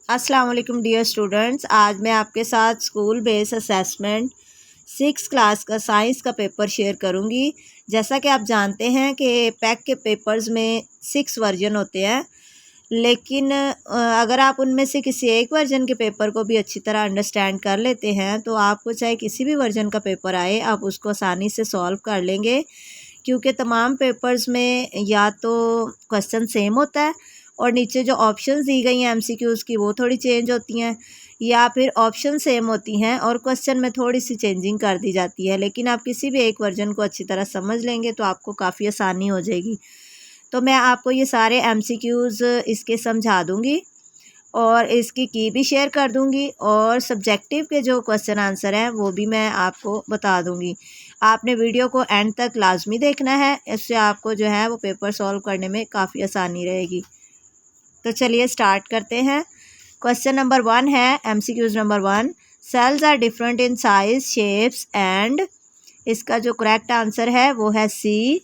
अस्सलाम वालेकुम dear students. आज मैं आपके साथ स्कूल बेस असेसमेंट 6 क्लास का साइंस का पेपर शेयर करूंगी। जैसा कि आप जानते हैं कि पैक के पेपर्स में 6 वर्जन होते हैं, लेकिन अगर आप उनमें से किसी एक वर्जन के पेपर को भी अच्छी तरह अंडरस्टैंड कर लेते हैं तो आपको चाहे किसी भी वर्जन का पेपर आए आप उसको आसानी से सॉल्व कर लेंगे, क्योंकि तमाम पेपर्स में या तो क्वेश्चन सेम होता है और नीचे जो ऑप्शंस दी गई हैं एमसीक्यूज़ की वो थोड़ी चेंज होती हैं, या फिर ऑप्शन सेम होती हैं और क्वेश्चन में थोड़ी सी चेंजिंग कर दी जाती है। लेकिन आप किसी भी एक वर्जन को अच्छी तरह समझ लेंगे तो आपको काफ़ी आसानी हो जाएगी। तो मैं आपको ये सारे एमसीक्यूज़ इसके समझा दूँगी और इसकी की भी शेयर कर दूँगी, और सब्जेक्टिव के जो क्वेश्चन आंसर हैं वो भी मैं आपको बता दूँगी। आपने वीडियो को एंड तक लाजमी देखना है, इससे आपको जो है वो पेपर सॉल्व करने में काफ़ी आसानी रहेगी। तो चलिए स्टार्ट करते हैं। क्वेश्चन नंबर 1 है MCQs number 1, cells are different in size shapes and, इसका जो करेक्ट आंसर है वो है C,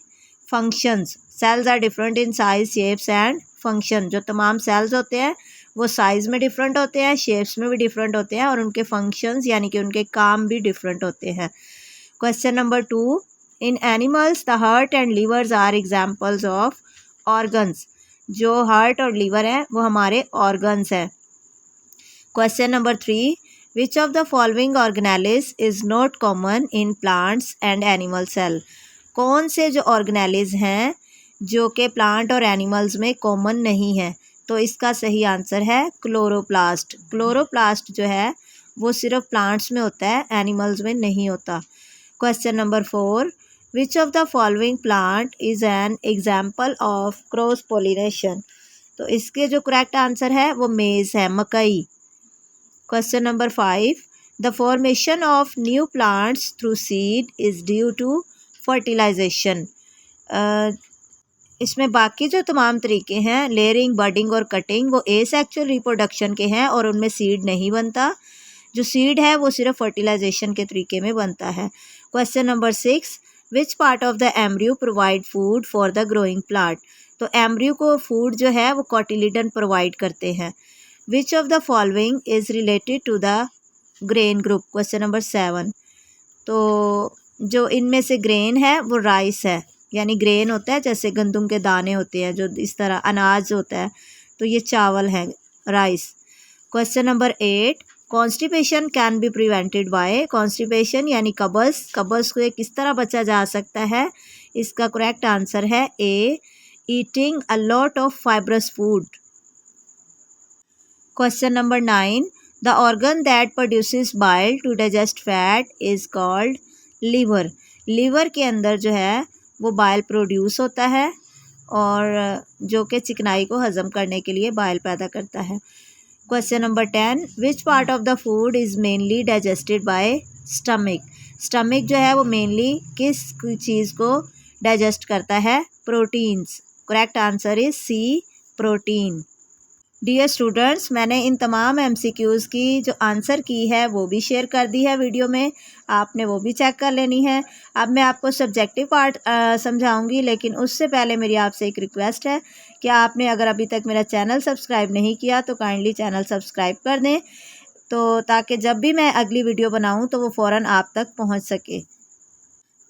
functions. Cells are different in size shapes and function. जो तमाम सेल्स होते हैं वो साइज़ में डिफरेंट होते हैं, शेप्स में भी डिफरेंट होते हैं और उनके फंक्शंस यानी कि उनके काम भी डिफरेंट होते हैं। Question number 2, in animals the heart and livers are examples of organs. जो हार्ट और लीवर हैं वो हमारे ऑर्गन्स हैं। Question number 3, which of the following organelles is not common in plants and animal cell. कौन से जो ऑर्गेनेलिज हैं जो कि प्लांट और एनिमल्स में कॉमन नहीं है, तो इसका सही आंसर है क्लोरोप्लास्ट। क्लोरोप्लास्ट जो है वो सिर्फ प्लांट्स में होता है, एनिमल्स में नहीं होता। Question number 4, which of the following plant is an example of cross pollination. तो इसके जो करेक्ट आंसर है वो मेज़ है, मकई। Question number 5, the formation of new plants through seed is due to fertilization. इसमें बाकी जो तमाम तरीके हैं लेयरिंग, बडिंग और कटिंग वो एसेक्सुअल रिप्रोडक्शन के हैं और उनमें सीड नहीं बनता। जो सीड है वो सिर्फ फर्टिलाइजेशन के तरीके में बनता है। Question number 6, which part of the embryo provide food for the growing plant. तो एम्ब्रियो को फूड जो है वो कोटिलिडन प्रोवाइड करते हैं। Which of the following is related to the grain group. Question number 7, तो जो इनमें से ग्रेन है वो राइस है, यानी ग्रेन होता है जैसे गंदम के दाने होते हैं, जो इस तरह अनाज होता है, तो ये चावल है, rice. Question number 8, constipation can be prevented by. Constipation यानी कब्ज़, कब्ज़ को किस तरह बचा जा सकता है, इसका करेक्ट आंसर है A, eating a lot of fibrous food. Question number 9, the organ that produces bile to digest fat is called liver. Liver के अंदर जो है वो बाइल प्रोड्यूस होता है और जो कि चिकनाई को हज़म करने के लिए बाइल पैदा करता है। Question number 10, which part of the food is mainly digested by stomach. Stomach जो है वो मेनली किस चीज़ को डाइजेस्ट करता है, proteins. Correct answer is C, protein. Dear students, मैंने इन तमाम एमसीक्यूज़ की जो आंसर की है वो भी शेयर कर दी है वीडियो में, आपने वो भी चेक कर लेनी है। अब मैं आपको सब्जेक्टिव पार्ट समझाऊंगी, लेकिन उससे पहले मेरी आपसे एक रिक्वेस्ट है कि आपने अगर अभी तक मेरा चैनल सब्सक्राइब नहीं किया तो काइंडली चैनल सब्सक्राइब कर दें, तो ताकि जब भी मैं अगली वीडियो बनाऊँ तो वो फ़ौरन आप तक पहुँच सके।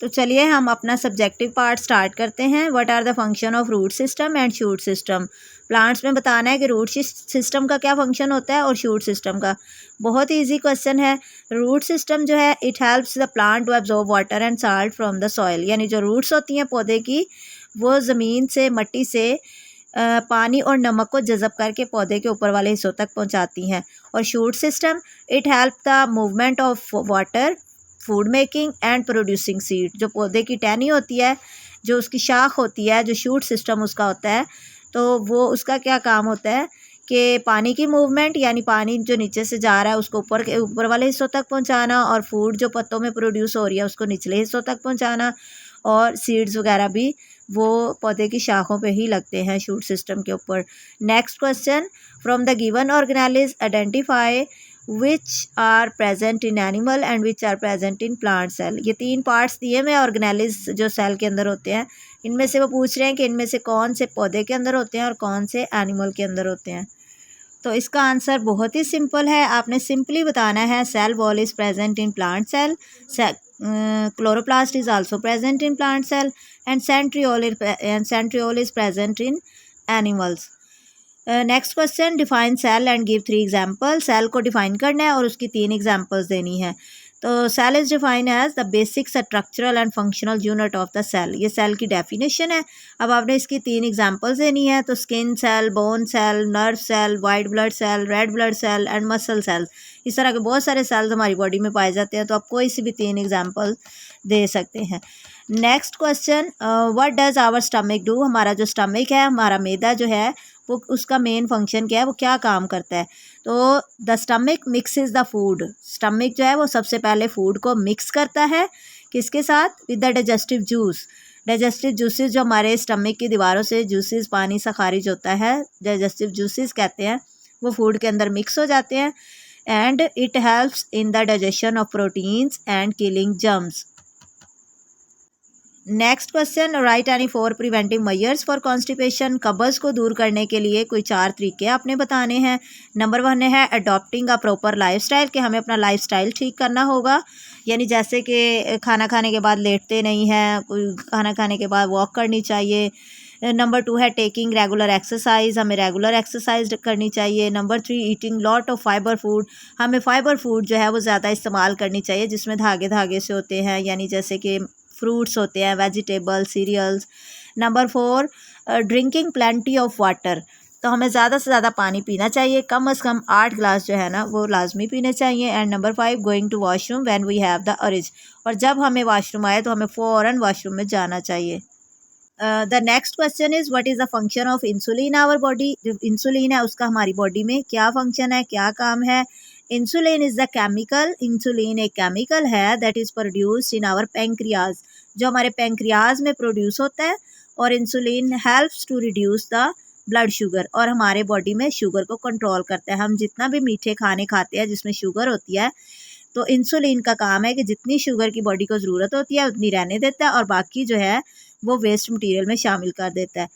तो चलिए हम अपना सब्जेक्टिव पार्ट स्टार्ट करते हैं। What are the function of root system and shoot system. Plants में बताना है कि रूट सिस्टम का क्या फंक्शन होता है और शूट सिस्टम का। बहुत ही इजी क्वेश्चन है। रूट सिस्टम जो है it helps the plant to absorb water and salt from the soil, यानी जो रूट्स होती हैं पौधे की वो ज़मीन से, मट्टी से पानी और नमक को जज़ब करके पौधे के ऊपर वाले हिस्सों तक पहुँचाती हैं। और shoot system it help the movement of water, food making and producing seed. जो पौधे की टहनी होती है, जो उसकी शाख होती है, जो शूट सिस्टम उसका होता है, तो वो उसका क्या काम होता है कि पानी की मूवमेंट, यानी पानी जो नीचे से जा रहा है उसको ऊपर वाले हिस्सों तक पहुंचाना, और फूड जो पत्तों में प्रोड्यूस हो रही है उसको निचले हिस्सों तक पहुंचाना, और सीड्स वगैरह भी वो पौधे की शाखों पे ही लगते हैं शूट सिस्टम के ऊपर। Next question, from the given organelles identify which are present in animal and which are present in plant cell. ये 3 पार्ट्स दिए हुए ऑर्गेनेलिज जो सेल के अंदर होते हैं, इनमें से वो पूछ रहे हैं कि इनमें से कौन से पौधे के अंदर होते हैं और कौन से एनिमल के अंदर होते हैं। तो इसका आंसर बहुत ही सिंपल है, आपने सिंपली बताना है cell wall is present in plant cell, chloroplast is also present in plant cell and centriole is present in animals. Next question, define cell and give 3 example. Cell को define करना है और उसकी 3 examples देनी है। तो cell is define as the basic structural and functional unit of the cell, ये cell की डेफिनेशन है। अब आपने इसकी 3 एग्जाम्पल्स देनी है। तो skin cell, bone cell, nerve cell, white blood cell, red blood cell and muscle cell, इस तरह के बहुत सारे सेल्स हमारी बॉडी में पाए जाते हैं। तो आप कोई सी भी 3 एग्जाम्पल दे सकते हैं। Next question, what does our stomach do, हमारा जो स्टमक है, हमारा मैदा जो है, वो उसका मेन फंक्शन क्या है, वो क्या काम करता है। तो the stomach mixes the food, stomach जो है वो सबसे पहले फूड को मिक्स करता है, किसके साथ, with the digestive juice. Digestive juices जो हमारे स्टमक की दीवारों से जूसेस पानी सा खारिज होता है, डाइजेस्टिव जूसेस कहते हैं, वो फूड के अंदर मिक्स हो जाते हैं and it helps in the digestion of proteins and killing germs. Next question, right any 4 preventive measures for constipation, कब्ज़ को दूर करने के लिए कोई 4 तरीके आपने बताने हैं। नंबर 1 है अडॉप्टिंग अ प्रॉपर लाइफस्टाइल, कि हमें अपना लाइफस्टाइल ठीक करना होगा, यानी जैसे कि खाना खाने के बाद लेटते नहीं हैं, कोई खाना खाने के बाद वॉक करनी चाहिए। नंबर 2 है टेकिंग रेगुलर एक्सरसाइज, हमें रेगुलर एक्सरसाइज करनी चाहिए। Number 3 eating lot of fibre food, हमें फाइबर फूड जो है वो ज़्यादा इस्तेमाल करनी चाहिए, जिसमें धागे धागे से होते हैं, यानी जैसे कि फ्रूट्स होते हैं, vegetable, cereals. Number 4 drinking plenty of water, तो हमें ज़्यादा से ज़्यादा पानी पीना चाहिए, कम से कम 8 गिलास जो है ना वो लाजमी पीने चाहिए। And number 5 going to washroom when we have the urge, और जब हमें वॉशरूम आए तो हमें फ़ौरन वॉशरूम में जाना चाहिए। The next question is what is the function of insulin our body, जो इंसुलिन है उसका हमारी बॉडी में क्या फंक्शन है, क्या काम है। Insulin is the chemical, insulin एक केमिकल है that is produced in our pancreas, जो हमारे पेंक्रियाज में प्रोड्यूस होता है। और insulin helps to reduce the blood sugar, और हमारे बॉडी में शुगर को कंट्रोल करता है। हम जितना भी मीठे खाने खाते हैं जिसमें शुगर होती है, तो इंसुलिन का काम है कि जितनी शुगर की बॉडी को ज़रूरत होती है उतनी रहने देता है, और बाकी जो है वो वेस्ट मटेरियल में शामिल कर देता है।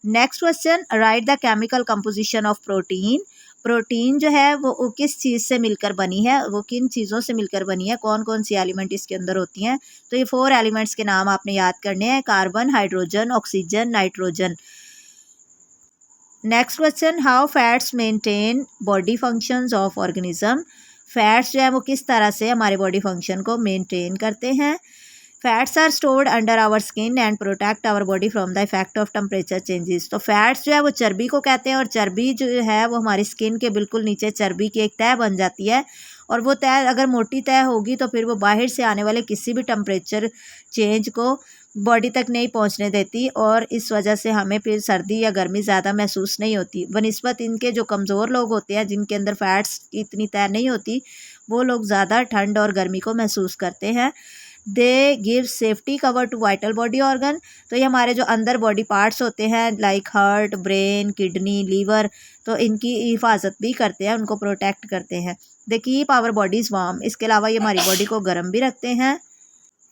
Next question, right the chemical composition of protein, protein जो है वो किस चीज़ से मिलकर बनी है, वो किन चीज़ों से मिलकर बनी है, कौन कौन सी एलिमेंट इसके अंदर होती हैं। तो ये 4 एलिमेंट्स के नाम आपने याद करने हैं, carbon, hydrogen, oxygen, nitrogen. Next question, how fats maintain body functions of organism, fats जो है वो किस तरह से हमारे बॉडी फंक्शन को मेंटेन करते हैं। Fats are stored under our skin and protect our body from the effect of temperature changes, तो फैट्स जो है वो चर्बी को कहते हैं, और चर्बी जो है वो हमारी स्किन के बिल्कुल नीचे चर्बी की एक तह बन जाती है, और वो तह अगर मोटी तह होगी तो फिर वो बाहर से आने वाले किसी भी टेम्परेचर चेंज को बॉडी तक नहीं पहुंचने देती, और इस वजह से हमें फिर सर्दी या गर्मी ज़्यादा महसूस नहीं होती। बनिस्बत इनके जो कमज़ोर लोग होते हैं, जिनके अंदर फैट्स की इतनी तह नहीं होती, वो लोग ज़्यादा ठंड और गर्मी को महसूस करते हैं। They give safety cover to vital body organ, तो ये हमारे जो अंदर बॉडी पार्ट्स होते हैं like heart, brain, kidney, liver, तो इनकी हिफाजत भी करते हैं, उनको प्रोटेक्ट करते हैं। They keep our bodies warm, इसके अलावा ये हमारी बॉडी को गर्म भी रखते हैं।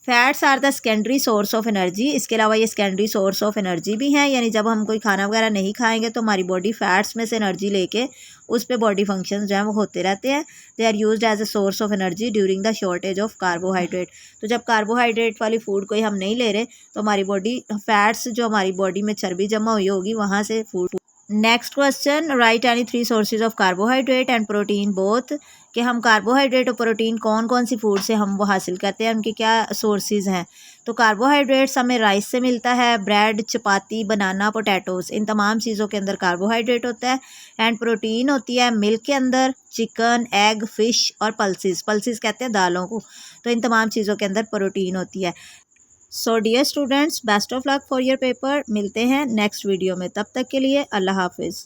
Fats are the secondary source of energy, इसके अलावा ये सेकेंडरी सोर्स ऑफ एनर्जी भी हैं, यानी जब हम कोई खाना वगैरह नहीं खाएंगे तो हमारी बॉडी फैट्स में से एनर्जी लेके उस पे बॉडी फंक्शंस जो हैं वो होते रहते हैं। They are used as a source of energy during the shortage of carbohydrate, तो जब कार्बोहाइड्रेट वाली फूड कोई हम नहीं ले रहे तो हमारी बॉडी फैट्स जो हमारी बॉडी में चर्बी जमा हुई होगी वहाँ से food. Next question, right any 3 sources of carbohydrate and protein both, कि हम कार्बोहाइड्रेट और प्रोटीन कौन कौन सी फूड से हम वो हासिल करते हैं, उनके क्या सोर्सेज हैं। तो कार्बोहाइड्रेट्स हमें राइस से मिलता है, ब्रेड, चपाती, बनाना, पोटैटोज़, इन तमाम चीज़ों के अंदर कार्बोहाइड्रेट होता है। एंड प्रोटीन होती है मिल्क के अंदर, चिकन, एग, फ़िश और पल्सेस, पल्सेस कहते हैं दालों को, तो इन तमाम चीज़ों के अंदर प्रोटीन होती है। So dear students, best of luck for your paper, मिलते हैं नेक्स्ट वीडियो में, तब तक के लिए अल्लाह हाफिज़।